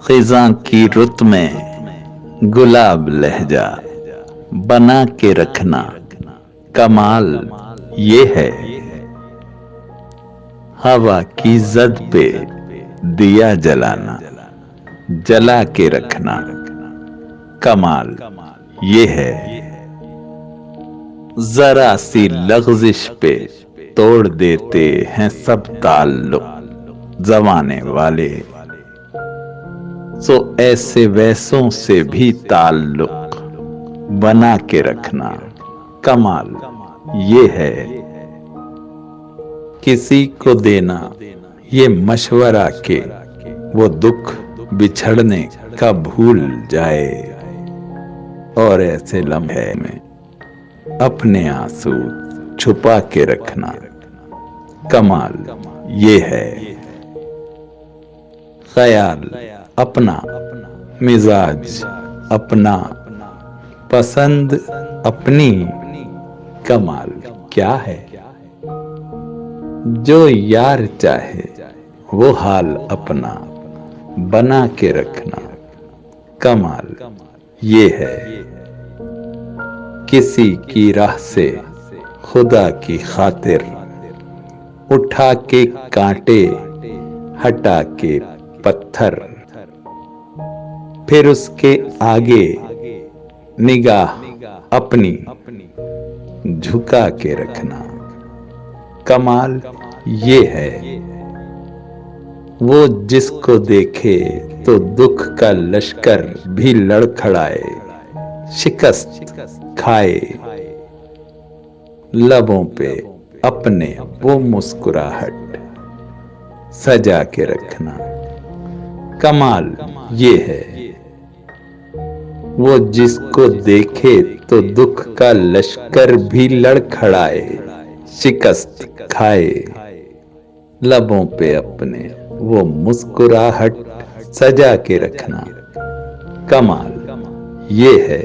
खिज़ां की रुत में गुलाब लहजा बना के रखना, कमाल ये है। हवा की जद पे दिया जलाना, जला के रखना, कमाल ये है। जरा सी लग़ज़िश पे तोड़ देते हैं सब ताल्लुक ज़माने वाले, सो ऐसे वैसों से भी ताल्लुक बना के रखना, कमाल ये है। किसी को देना ये मशवरा के वो दुख बिछड़ने का भूल जाए, और ऐसे लम्हे में अपने आंसू छुपा के रखना, कमाल ये है। ख्याल अपना, मिजाज अपना, पसंद अपनी, कमाल क्या है। जो यार चाहे वो हाल अपना बना के रखना, कमाल ये है। किसी की राह से खुदा की खातिर उठा के कांटे, हटा के पत्थर, फिर उसके आगे निगाह अपनी झुका के रखना, कमाल ये है। वो जिसको देखे तो दुख का लश्कर भी लड़खड़ाए, शिकस्त खाए, लबों पे अपने वो मुस्कुराहट सजा के रखना, कमाल ये है। वो जिसको देखे तो दुख का लश्कर भी लड़खड़ाए, शिकस्त खाए, लबों पे अपने वो मुस्कुराहट सजा के रखना, कमाल ये है।